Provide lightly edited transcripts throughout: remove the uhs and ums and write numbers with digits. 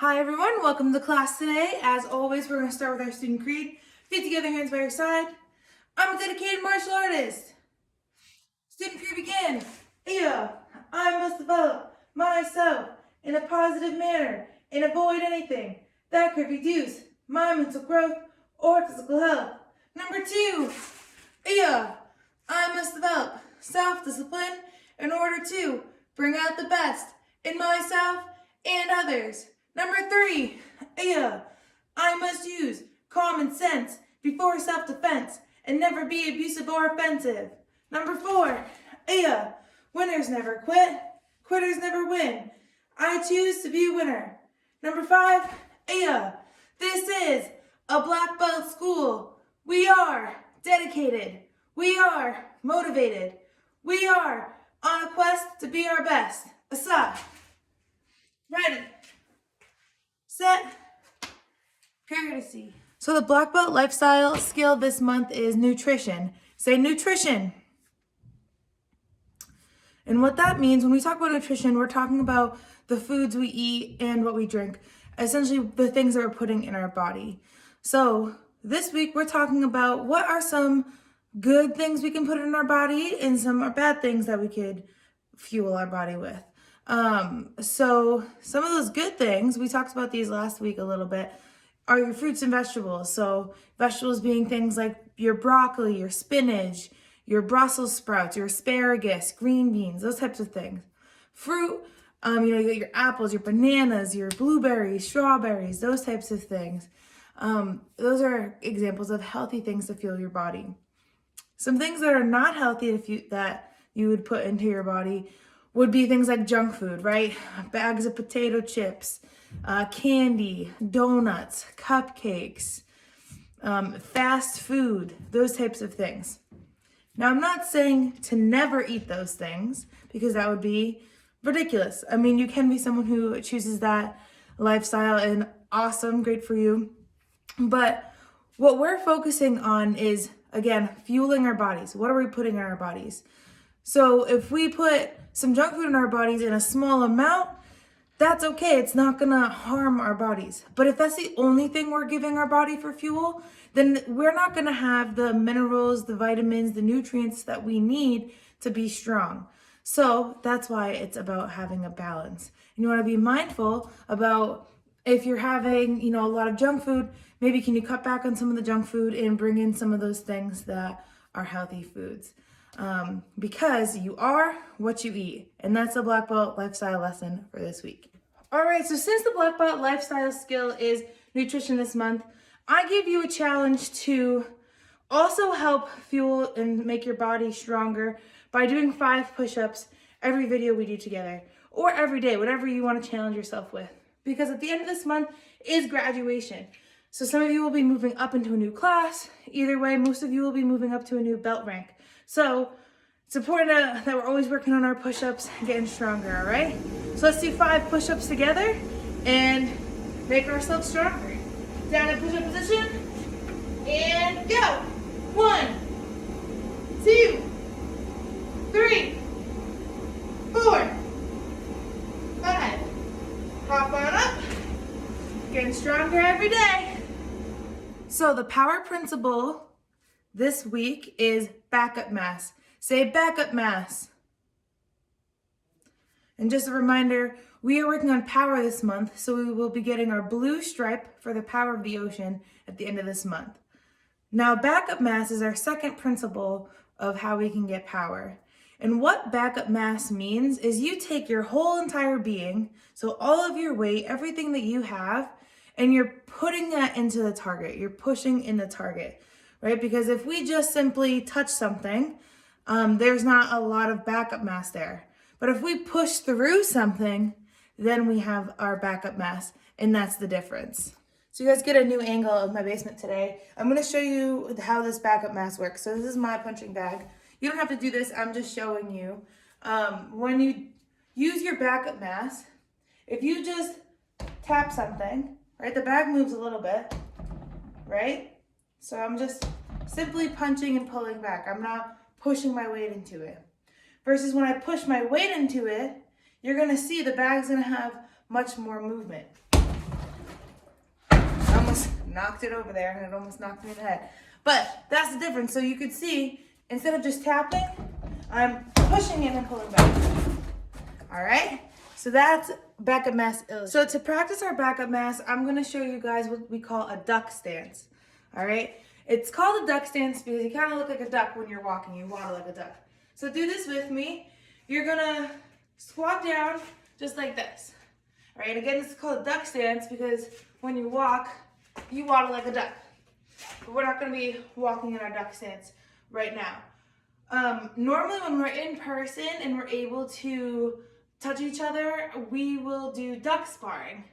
Hi everyone, welcome to class today. As always, we're going to start with our student creed. Feet together, hands by your side. I'm a dedicated martial artist. Student creed begin. I must develop myself in a positive manner and avoid anything that could reduce my mental growth or physical health. Number 2, I must develop self-discipline in order to bring out the best in myself and others. Number 3, I must use common sense before self-defense and never be abusive or offensive. Number 4, winners never quit, quitters never win. I choose to be a winner. Number 5, this is a black belt school. We are dedicated. We are motivated. We are on a quest to be our best. Aside. Ready. Set. Courtesy. So the black belt lifestyle skill this month is nutrition. Say nutrition. And what that means when we talk about nutrition, we're talking about the foods we eat and what we drink. Essentially the things that we're putting in our body. So this week we're talking about what are some good things we can put in our body and some are bad things that we could fuel our body with. So some of those good things, we talked about these last week a little bit, are your fruits and vegetables. So vegetables being things like your broccoli, your spinach, your Brussels sprouts, your asparagus, green beans, those types of things. Fruit, you got your apples, your bananas, your blueberries, strawberries, those types of things. Those are examples of healthy things to fuel your body. Some things that are not healthy that you would put into your body would be things like junk food, right? Bags of potato chips, candy, donuts, cupcakes, fast food, those types of things. Now, I'm not saying to never eat those things because that would be ridiculous. I mean, you can be someone who chooses that lifestyle and awesome, great for you. But what we're focusing on is, again, fueling our bodies. What are we putting in our bodies? So if we put some junk food in our bodies in a small amount, that's okay. It's not gonna harm our bodies. But if that's the only thing we're giving our body for fuel, then we're not gonna have the minerals, the vitamins, the nutrients that we need to be strong. So that's why it's about having a balance. And you wanna be mindful about if you're having, a lot of junk food, maybe can you cut back on some of the junk food and bring in some of those things that are healthy foods. Because you are what you eat. And that's the black belt lifestyle lesson for this week. All right, so since the black belt lifestyle skill is nutrition this month, I give you a challenge to also help fuel and make your body stronger by doing 5 push-ups every video we do together, or every day, whatever you want to challenge yourself with. Because at the end of this month is graduation. So some of you will be moving up into a new class. Either way, most of you will be moving up to a new belt rank. So it's important that we're always working on our push-ups and getting stronger, all right? So let's do 5 push-ups together and make ourselves stronger. Down in push-up position, and go. 1, 2, 3, 4, 5. Hop on up, getting stronger every day. So the power principle this week is backup mass. Say backup mass. And just a reminder, we are working on power this month, so we will be getting our blue stripe for the power of the ocean at the end of this month. Now, backup mass is our second principle of how we can get power. And what backup mass means is you take your whole entire being, so all of your weight, everything that you have, and you're putting that into the target. You're pushing in the target, right? Because if we just simply touch something, there's not a lot of backup mass there. But if we push through something, then we have our backup mass, and that's the difference. So you guys get a new angle of my basement today. I'm gonna show you how this backup mass works. So this is my punching bag. You don't have to do this, I'm just showing you. When you use your backup mass, if you just tap something, right, the bag moves a little bit, right? So I'm just simply punching and pulling back. I'm not pushing my weight into it. Versus when I push my weight into it, you're gonna see the bag's gonna have much more movement. knocked it over there and it almost knocked me in the head. But that's the difference. So you can see, instead of just tapping, I'm pushing it and pulling back. All right? So that's backup mass. So to practice our backup mass, I'm gonna show you guys what we call a duck stance. All right? It's called a duck stance because you kind of look like a duck when you're walking. You waddle like a duck. So do this with me. You're gonna squat down just like this. All right, again, this is called a duck stance because when you walk, you waddle like a duck. But we're not gonna be walking in our duck stance right now. Normally when we're in person and we're able to touch each other, we will do duck sparring.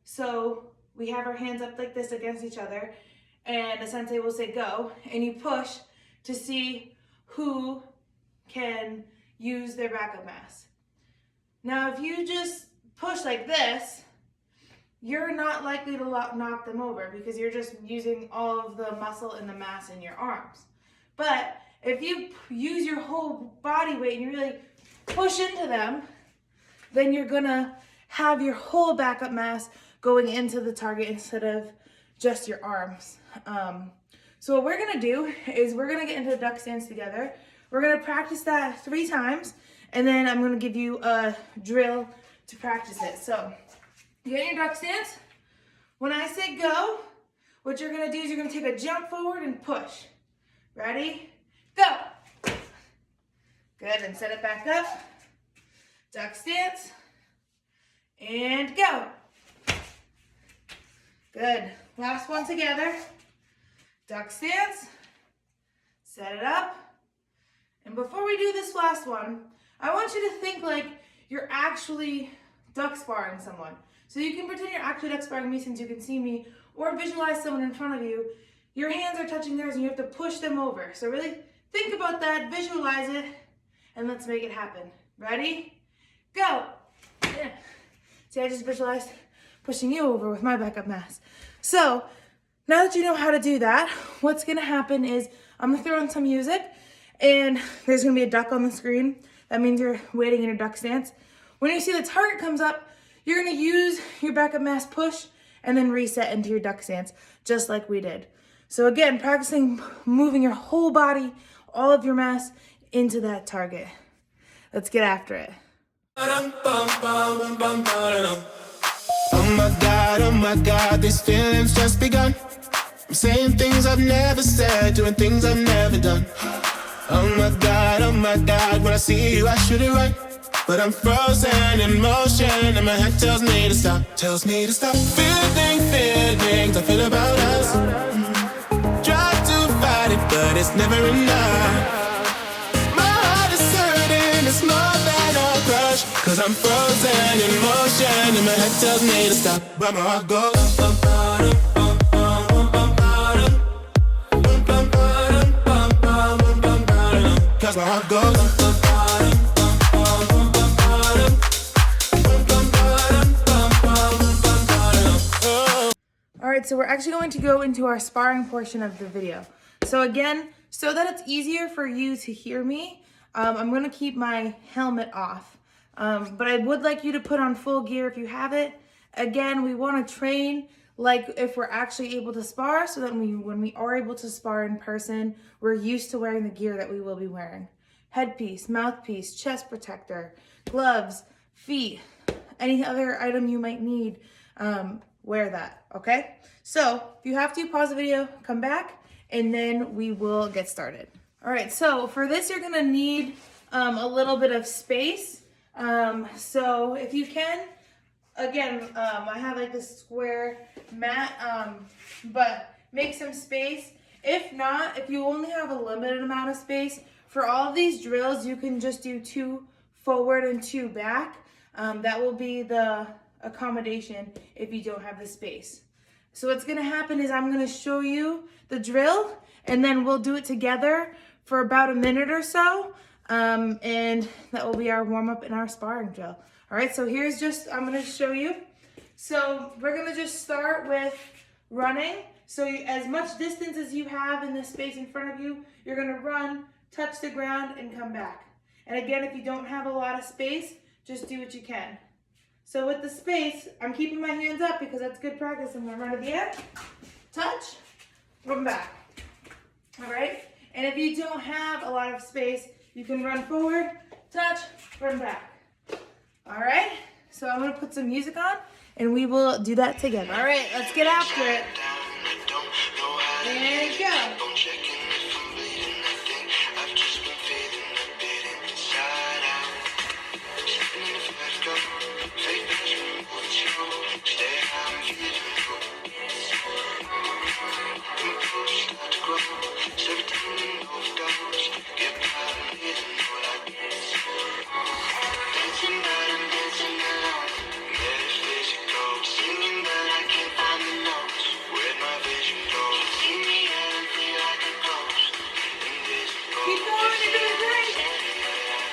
So we have our hands up like this against each other and the sensei will say go, and you push to see who can use their backup mass. Now, if you just push like this, you're not likely to knock them over because you're just using all of the muscle and the mass in your arms. But if you use your whole body weight and you really push into them, then you're gonna have your whole backup mass going into the target instead of just your arms. So what we're gonna do is we're gonna get into the duck stance together. We're gonna practice that 3 times, and then I'm gonna give you a drill to practice it. So you get in your duck stance. When I say go, what you're gonna do is you're gonna take a jump forward and push. Ready? Go. Good, and set it back up. Duck stance. And go. Good. Last one together. Duck stance. Set it up. And before we do this last one, I want you to think like you're actually duck sparring someone. So you can pretend you're actually duck sparring me since you can see me, or visualize someone in front of you. Your hands are touching theirs and you have to push them over. So really think about that, visualize it, and let's make it happen. Ready? Go. Yeah. See, I just visualized pushing you over with my backup mass. So now that you know how to do that, what's gonna happen is I'm gonna throw in some music and there's gonna be a duck on the screen. That means you're waiting in your duck stance. When you see the target comes up, you're gonna use your backup mass push and then reset into your duck stance, just like we did. So again, practicing moving your whole body, all of your mass into that target. Let's get after it. Oh my God, these feelings just begun. I'm saying things I've never said, doing things I've never done. Oh my God, when I see you I shoot it right. But I'm frozen in motion and my head tells me to stop. Feeling feelings I feel about us. Try to fight it, but it's never enough. My heart is hurting, it's more than a crush. Cause I'm frozen in motion and my head tells me to stop. But my heart goes cause my heart goes. Alright, so we're actually going to go into our sparring portion of the video. So again, so that it's easier for you to hear me, I'm going to keep my helmet off. But I would like you to put on full gear if you have it. Again, we want to train like if we're actually able to spar, so that when we are able to spar in person, we're used to wearing the gear that we will be wearing. Headpiece, mouthpiece, chest protector, gloves, feet, any other item you might need, wear that, okay? So if you have to, pause the video, come back, and then we will get started. All right, so for this, you're gonna need a little bit of space. So if you can, again, I have like this square mat, but make some space. If not, if you only have a limited amount of space, for all of these drills, you can just do 2 forward and 2 back. That will be the accommodation if you don't have the space. So what's gonna happen is I'm gonna show you the drill and then we'll do it together for about a minute or so. And that will be our warm-up and our sparring drill. All right, so here's just, I'm gonna show you. So we're gonna just start with running. So as much distance as you have in the space in front of you, you're gonna run, touch the ground, and come back. And again, if you don't have a lot of space, just do what you can. So with the space, I'm keeping my hands up because that's good practice. I'm gonna run to the end, touch, run back. All right? And if you don't have a lot of space, you can run forward, touch, run back. All right? So I'm gonna put some music on and we will do that together. All right, let's get after it. There you go.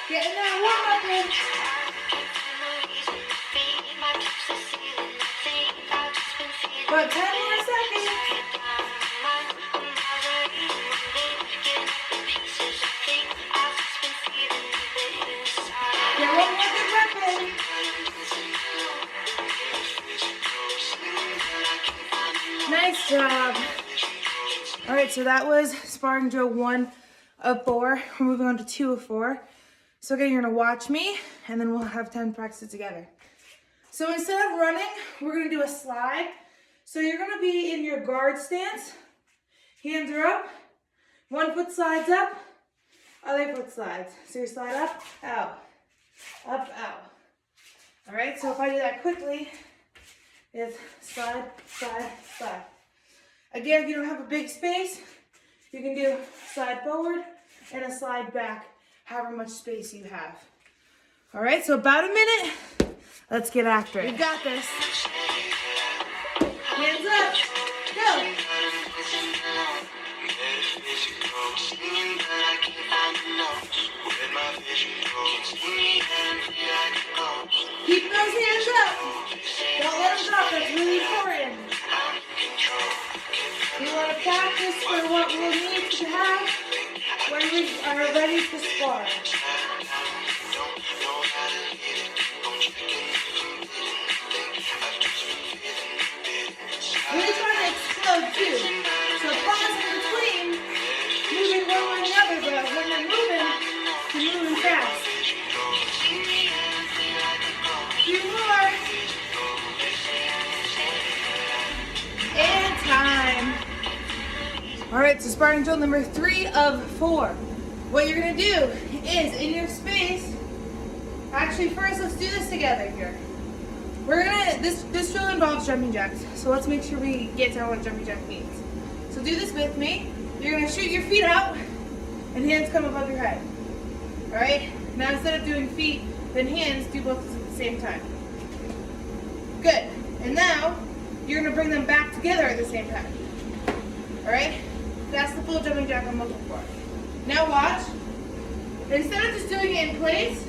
Getting that warm up in. About 10 more seconds. Get one more good rep in. Nice job. All right, so that was sparring drill 1 of 4. We're moving on to 2 of 4. So again, you're gonna watch me and then we'll have 10 practice together. So instead of running, we're gonna do a slide. So you're gonna be in your guard stance. Hands are up. One foot slides up, other foot slides. So you slide up, out, up, out. All right, so if I do that quickly, it's slide, slide, slide. Again, if you don't have a big space, you can do slide forward and a slide back, however much space you have. All right, so about a minute. Let's get after it. You got this. Hands up. Go. Keep those hands up. Don't let them drop. That's really important. We want to practice for what we'll need to have when we are ready to spar. Really trying to explode too. So pause in between, moving one way or the other, but when you're moving fast. A few more. And time. All right, so sparring drill number 3 of 4. What you're gonna do is in your space, actually first let's do this together here. We're gonna, this drill involves jumping jacks, so let's make sure we get down what jumping jack means. So do this with me. You're gonna shoot your feet out and hands come above your head. All right, now instead of doing feet, then hands, do both at the same time. Good, and now you're gonna bring them back together at the same time. All right, that's the full jumping jack I'm looking for. Now watch, instead of just doing it in place,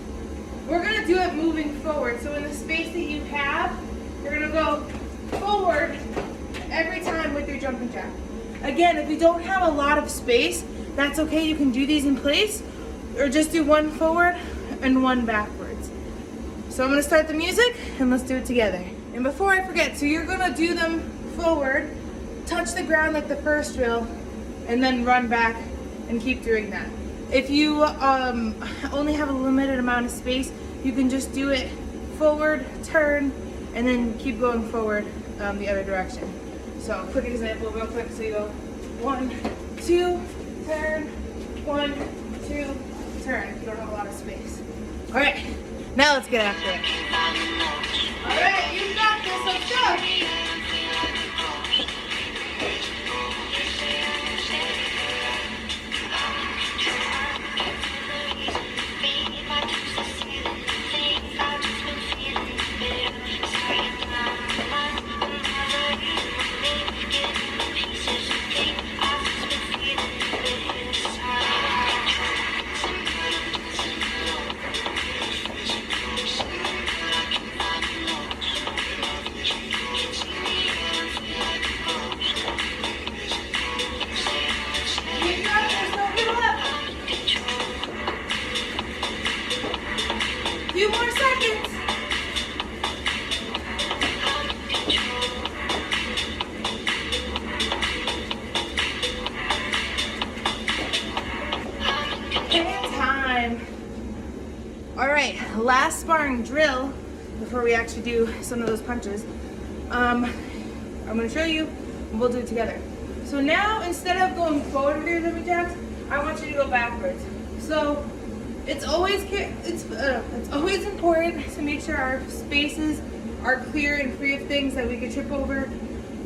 we're gonna do it moving forward. So in the space that you have, you're gonna go forward every time with your jumping jack. Again, if you don't have a lot of space, that's okay. You can do these in place or just do one forward and one backwards. So I'm gonna start the music and let's do it together. And before I forget, so you're gonna do them forward, touch the ground like the first drill, and then run back and keep doing that. If you only have a limited amount of space, you can just do it forward, turn, and then keep going forward the other direction. So quick example, real quick. So you go 1, 2, turn, 1, 2, turn, if you don't have a lot of space. All right, now let's get after it. All right, you got this, let's go. And time. All right, last sparring drill before we actually do some of those punches. I'm gonna show you, and we'll do it together. So now, instead of going forward with your jumping jacks, I want you to go backwards. So it's always important to make sure our spaces are clear and free of things that we could trip over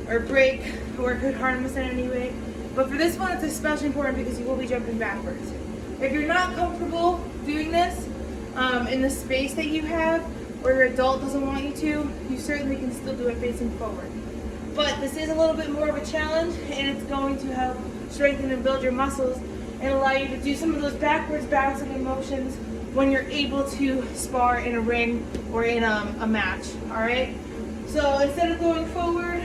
or break or could harm us in any way. But for this one, it's especially important because you will be jumping backwards. If you're not comfortable doing this in the space that you have, or your adult doesn't want you to, you certainly can still do it facing forward. But this is a little bit more of a challenge, and it's going to help strengthen and build your muscles and allow you to do some of those backwards bouncing motions when you're able to spar in a ring or in a match, all right? So instead of going forward,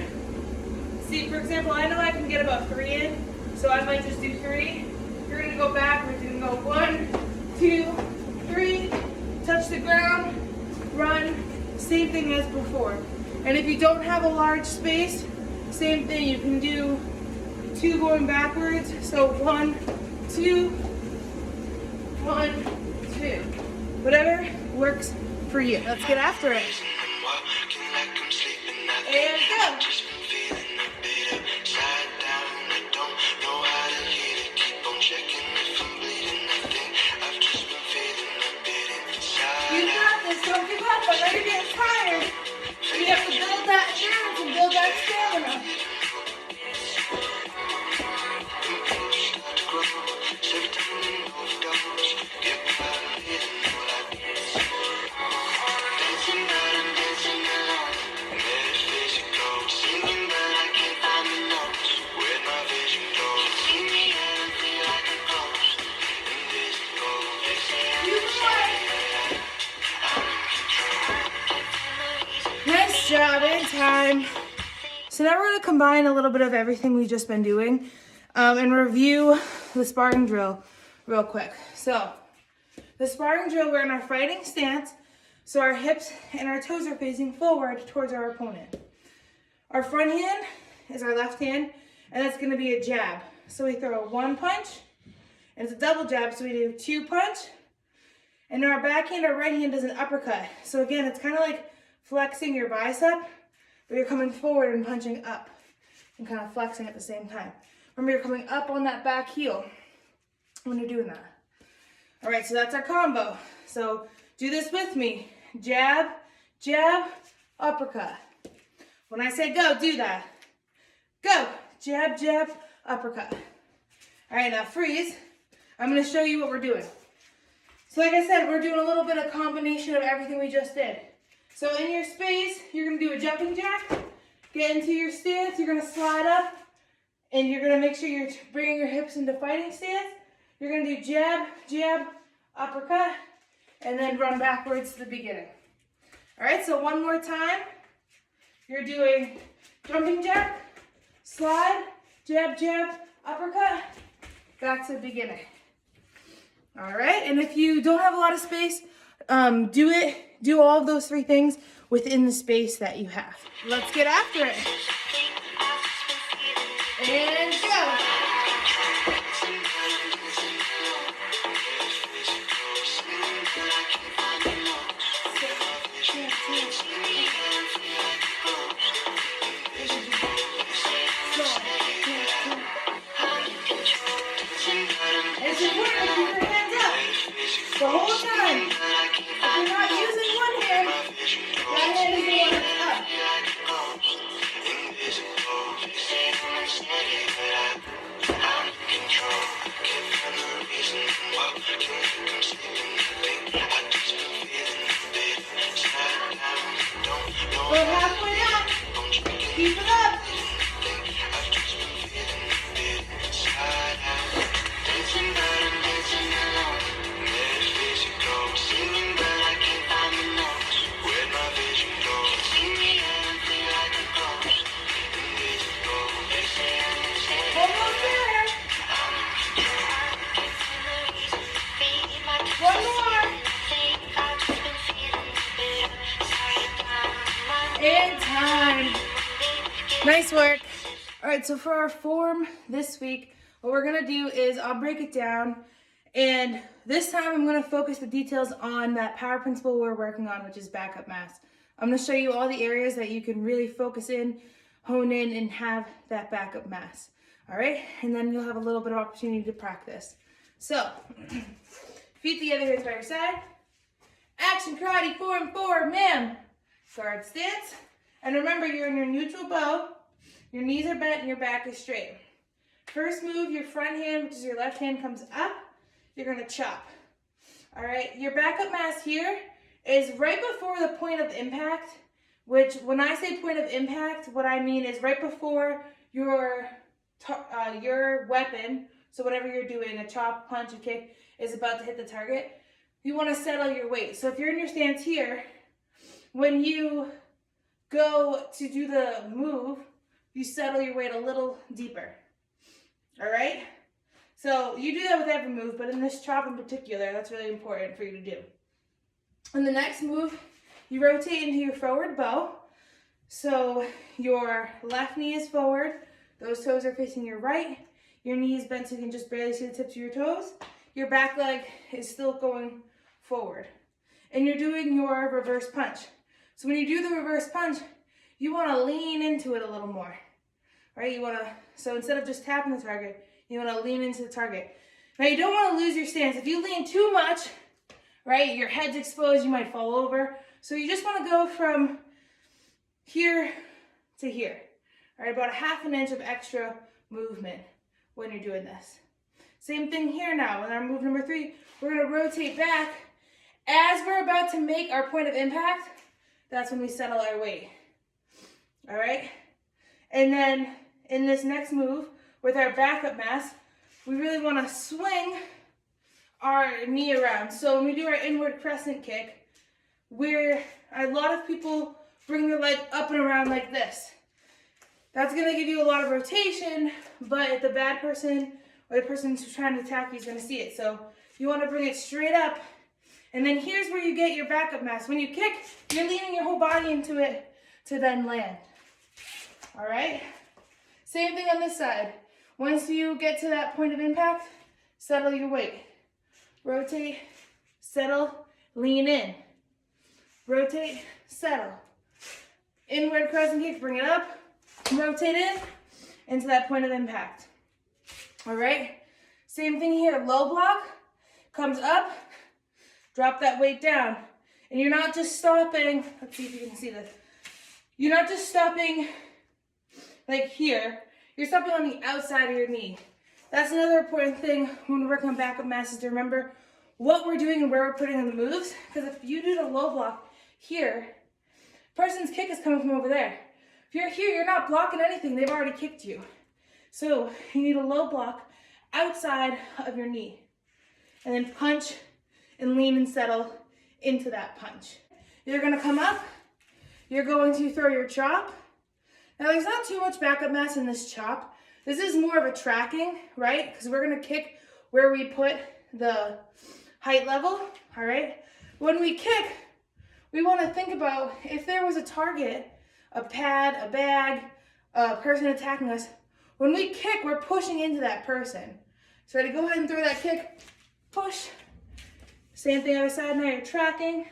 see, for example, I know I can get about 3 in, so I might just do 3. You're gonna go backwards, you're gonna go 1, 2, 3, touch the ground, run, same thing as before. And if you don't have a large space, same thing, you can do 2 going backwards, so 1, 2, 1, 2. Whatever works for you. Let's get after it. And go. You got this, don't give up. I know you're getting tired. You have to build that endurance and build that stamina. Nice job, in time. So now we're going to combine a little bit of everything we've just been doing and review the sparring drill real quick. So the sparring drill, we're in our fighting stance, so our hips and our toes are facing forward towards our opponent. Our front hand is our left hand, and that's going to be a jab. So we throw 1 punch, and it's a double jab, so we do 2 punch, and our backhand, our right hand, does an uppercut. So again, it's kind of like flexing your bicep, but you're coming forward and punching up and kind of flexing at the same time. Remember, you're coming up on that back heel when you're doing that. All right, so that's our combo. So do this with me. Jab, jab, uppercut. When I say go, do that. Go, jab, jab, uppercut. All right, now freeze. I'm gonna show you what we're doing. So like I said, we're doing a little bit of combination of everything we just did. So in your space, you're gonna do a jumping jack, get into your stance, you're gonna slide up, and you're gonna make sure you're bringing your hips into fighting stance. You're gonna do jab, jab, uppercut, and then run backwards to the beginning. All right, so one more time. You're doing jumping jack, slide, jab, jab, uppercut, back to the beginning. All right, and if you don't have a lot of space, do all of those 3 things within the space that you have. Let's get after it. And go. It's important to keep your hands up the whole time. If you're not using one hand, that hand is the one that's up. We're halfway up. Keep it up. Almost there. One more. And time. Nice work. All right, so for our form this week, what we're gonna do is I'll break it down And this time I'm going to focus the details on that power principle we're working on, which is backup mass. I'm going to show you all the areas that you can really focus in, hone in, and have that backup mass. All right, and then you'll have a little bit of opportunity to practice. So, feet together, hands by your side. Action karate, 4 and 4, ma'am. Guard stance. And remember, you're in your neutral bow. Your knees are bent and your back is straight. First move, your front hand, which is your left hand, comes up. You're gonna chop. All right, your backup mass here is right before the point of impact, which when I say point of impact, what I mean is right before your weapon, so whatever you're doing, a chop, punch, a kick, is about to hit the target, you want to settle your weight. So if you're in your stance here, when you go to do the move, you settle your weight a little deeper. All right? So you do that with every move, but in this chop in particular, that's really important for you to do. In the next move, you rotate into your forward bow. So your left knee is forward, those toes are facing your right, your knee is bent so you can just barely see the tips of your toes. Your back leg is still going forward. And you're doing your reverse punch. So when you do the reverse punch, you want to lean into it a little more. Right? So instead of just tapping the target, you want to lean into the target. Now you don't want to lose your stance. If you lean too much, right, your head's exposed, you might fall over. So you just want to go from here to here. All right, about a ½ inch of extra movement when you're doing this. Same thing here now. In our move number 3, we're going to rotate back. As we're about to make our point of impact, that's when we settle our weight. All right? And then in this next move, with our backup mass, we really want to swing our knee around. So when we do our inward crescent kick, a lot of people bring their leg up and around like this. That's going to give you a lot of rotation, but the bad person or the person who's trying to attack you is going to see it. So you want to bring it straight up. And then here's where you get your backup mass. When you kick, you're leaning your whole body into it to then land. All right? Same thing on this side. Once you get to that point of impact, settle your weight. Rotate, settle, lean in. Rotate, settle. Inward crescent kick, bring it up. Rotate in into that point of impact. All right? Same thing here. Low block comes up. Drop that weight down. And you're not just stopping. Let's see if you can see this. You're not just stopping like here. You're stopping on the outside of your knee. That's another important thing when we're working on backup mass is to remember what we're doing and where we're putting in the moves. Because if you do the low block here, person's kick is coming from over there. If you're here, you're not blocking anything. They've already kicked you. So you need a low block outside of your knee. And then punch and lean and settle into that punch. You're going to come up. You're going to throw your chop. Now there's not too much backup mass in this chop. This is more of a tracking, right? Because we're going to kick where we put the height level, all right? When we kick, we want to think about if there was a target, a pad, a bag, a person attacking us. When we kick, we're pushing into that person. So ready, go ahead and throw that kick, push. Same thing other side, now you're tracking.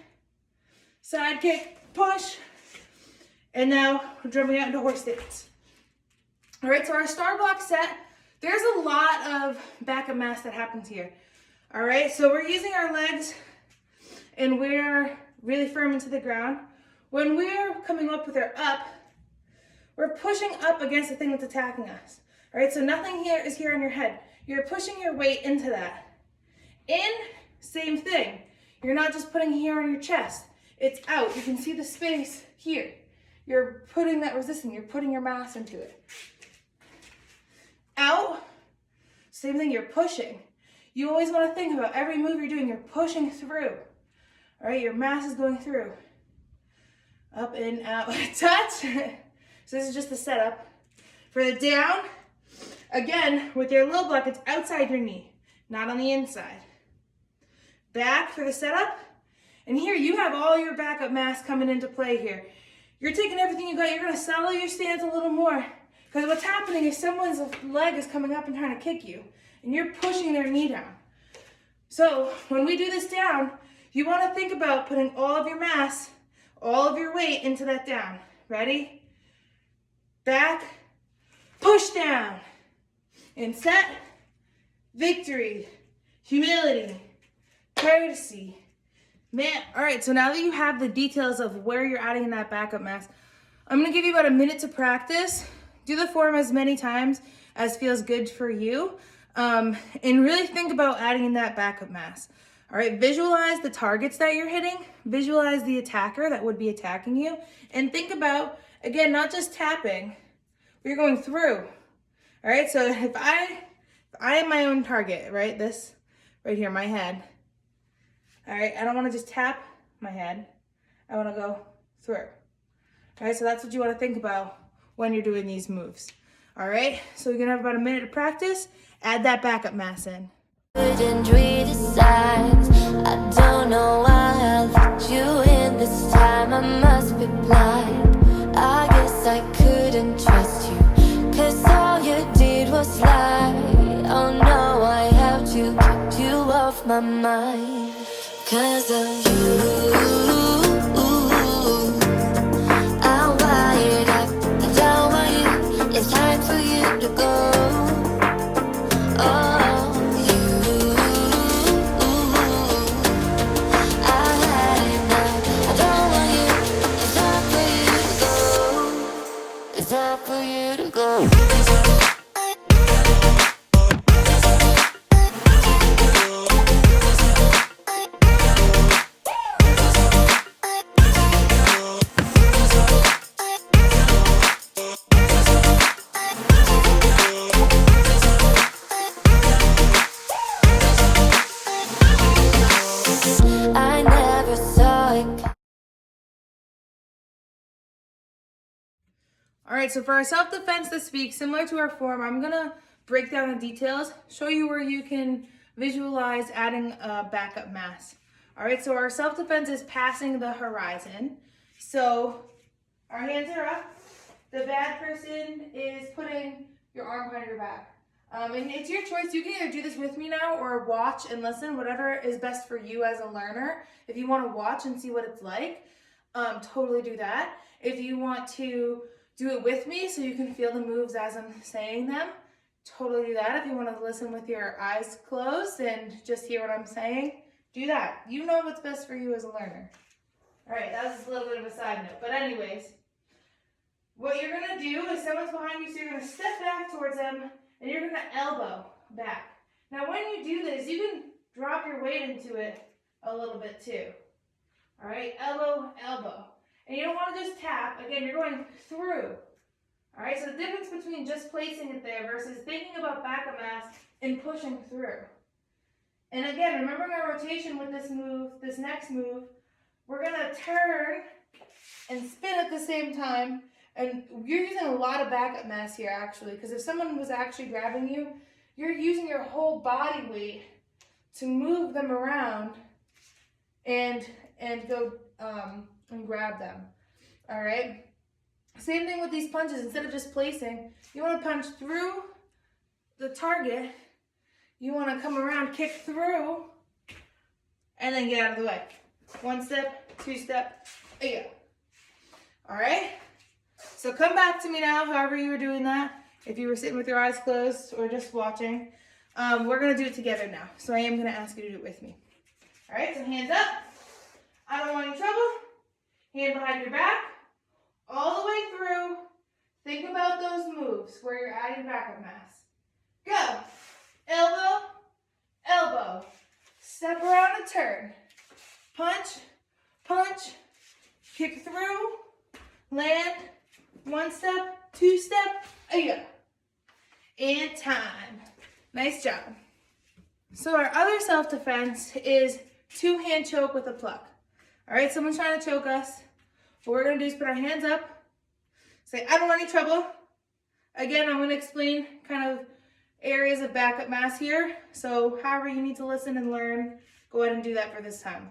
Side kick, push. And now we're jumping out into horse stance. All right, so our star block set, there's a lot of backup mass that happens here. All right, so we're using our legs and we're really firm into the ground. When we're coming up with our up, we're pushing up against the thing that's attacking us. All right, so nothing here is here on your head. You're pushing your weight into that. In, same thing. You're not just putting here on your chest. It's out. You can see the space here. You're putting that resistance. You're putting your mass into it. Out, same thing. You're pushing. You always want to think about every move you're doing. You're pushing through. All right, your mass is going through. Up and out, touch. So this is just the setup. For the down, again, with your low block, it's outside your knee, not on the inside. Back for the setup. And here you have all your backup mass coming into play here. You're taking everything you got. You're going to settle your stance a little more. Because what's happening is someone's leg is coming up and trying to kick you. And you're pushing their knee down. So when we do this down, you want to think about putting all of your mass, all of your weight into that down. Ready? Back, push down, and set, victory, humility, courtesy. Man, all right, so now that you have the details of where you're adding that backup mass, I'm gonna give you about a minute to practice. Do the form as many times as feels good for you. And really think about adding that backup mass. All right, visualize the targets that you're hitting, visualize the attacker that would be attacking you, and think about, again, not just tapping, but you're going through. All right, so if I am my own target, right, this right here, my head, all right, I don't wanna just tap my head, I wanna go through. All right, so that's what you wanna think about when you're doing these moves. All right, so you're gonna have about a minute to practice. Add that backup mass in. Couldn't read the signs. I don't know why I let you in this time. I must be blind. I guess I couldn't trust you, 'cause all you did was lie. Oh no, I have to keep you off my mind 'cause of you. I'm wired up, I don't want you. It's time for you to go. Oh, you. I had enough. I don't want you. It's time for you to go. It's time for you to go. I never saw it. All right, so for our self-defense this week, similar to our form, I'm gonna break down the details, show you where you can visualize adding a backup mass. All right, so our self-defense is passing the horizon. So our hands are up. The bad person is putting your arm behind your back. And it's your choice. You can either do this with me now or watch and listen, whatever is best for you as a learner. If you want to watch and see what it's like, totally do that. If you want to do it with me so you can feel the moves as I'm saying them, totally do that. If you want to listen with your eyes closed and just hear what I'm saying, do that. You know what's best for you as a learner. All right, that was a little bit of a side note. But anyways, what you're going to do is someone's behind you, so you're going to step back towards them, and you're going to elbow back. Now, when you do this, you can drop your weight into it a little bit too. All right, elbow, elbow. And you don't want to just tap. Again, you're going through. All right, so the difference between just placing it there versus thinking about backup mass and pushing through. And again, remembering our rotation with this move, this next move, we're going to turn and spin at the same time. And you're using a lot of backup mass here, actually, because if someone was actually grabbing you, you're using your whole body weight to move them around and go and grab them. All right. Same thing with these punches. Instead of just placing, you want to punch through the target. You want to come around, kick through, and then get out of the way. 1 step, 2 step, yeah. All right. So come back to me now, however you were doing that. If you were sitting with your eyes closed or just watching, we're going to do it together now. So I am going to ask you to do it with me. All right, so hands up. I don't want any trouble. Hand behind your back. All the way through. Think about those moves where you're adding backup mass. Go. Elbow, elbow. Step around and turn. Punch, punch. Kick through. Land. 1 step, 2 step, yeah. And time. Nice job. So our other self-defense is 2-hand choke with a pluck. All right, someone's trying to choke us. What we're gonna do is put our hands up, say, I don't want any trouble. Again, I'm gonna explain kind of areas of backup mass here. So however you need to listen and learn, go ahead and do that for this time.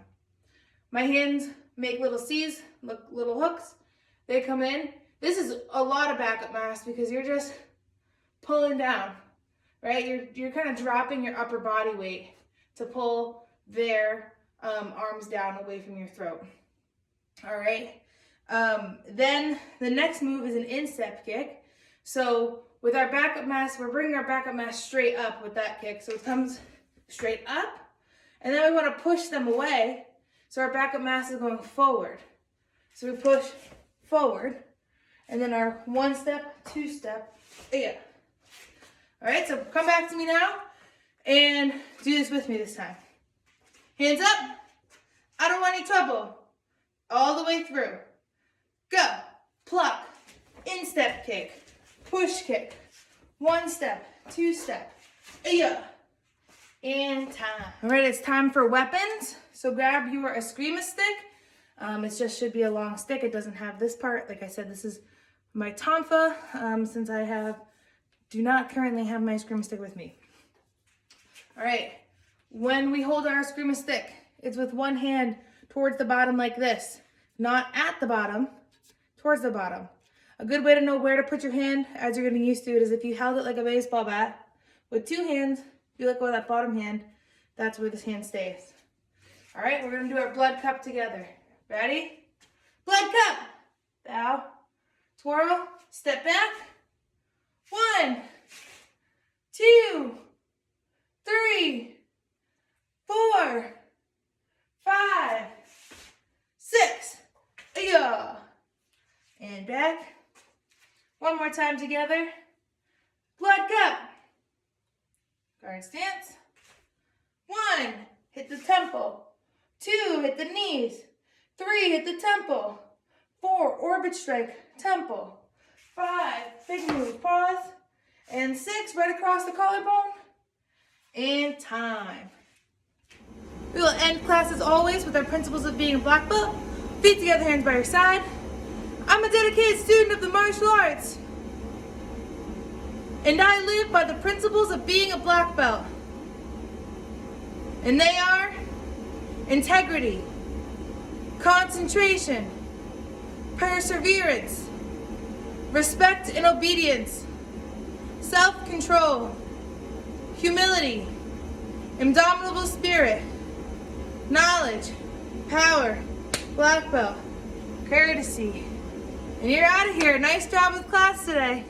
My hands make little C's, little hooks. They come in. This is a lot of backup mass because you're just pulling down, right? You're kind of dropping your upper body weight to pull their arms down away from your throat. All right. Then the next move is an instep kick. So with our backup mass, we're bringing our backup mass straight up with that kick. So it comes straight up, and then we want to push them away. So our backup mass is going forward. So we push forward, and then our 1 step, 2 step, yeah. All right, so come back to me now and do this with me this time. Hands up. I don't want any trouble. All the way through. Go. Pluck. Instep kick. Push kick. 1 step, 2 step, yeah. And time. All right, it's time for weapons. So grab your Eskrima stick. It just should be a long stick. It doesn't have this part. Like I said, this is my tonfa, since I do not currently have my Eskrima stick with me. All right, when we hold our Eskrima stick, it's with one hand towards the bottom like this, not at the bottom, towards the bottom. A good way to know where to put your hand as you're getting used to it is if you held it like a baseball bat with 2 hands, you let go of that bottom hand, that's where this hand stays. All right, we're gonna do our blood cup together. Ready? Blood cup. Bow, twirl, step back. 1, 2, 3, 4, 5, 6. Yeah. And back. One more time together. Blood cup. Guard stance. 1, hit the temple. 2, hit the knees. 3, hit the temple. 4, orbit strike, temple. 5, big move, pause. And 6, right across the collarbone. And time. We will end class as always with our principles of being a black belt. Feet together, hands by your side. I'm a dedicated student of the martial arts, and I live by the principles of being a black belt. And they are integrity, concentration, perseverance, respect and obedience, self-control, humility, indomitable spirit, knowledge, power, black belt, courtesy. And you're out of here. Nice job with class today.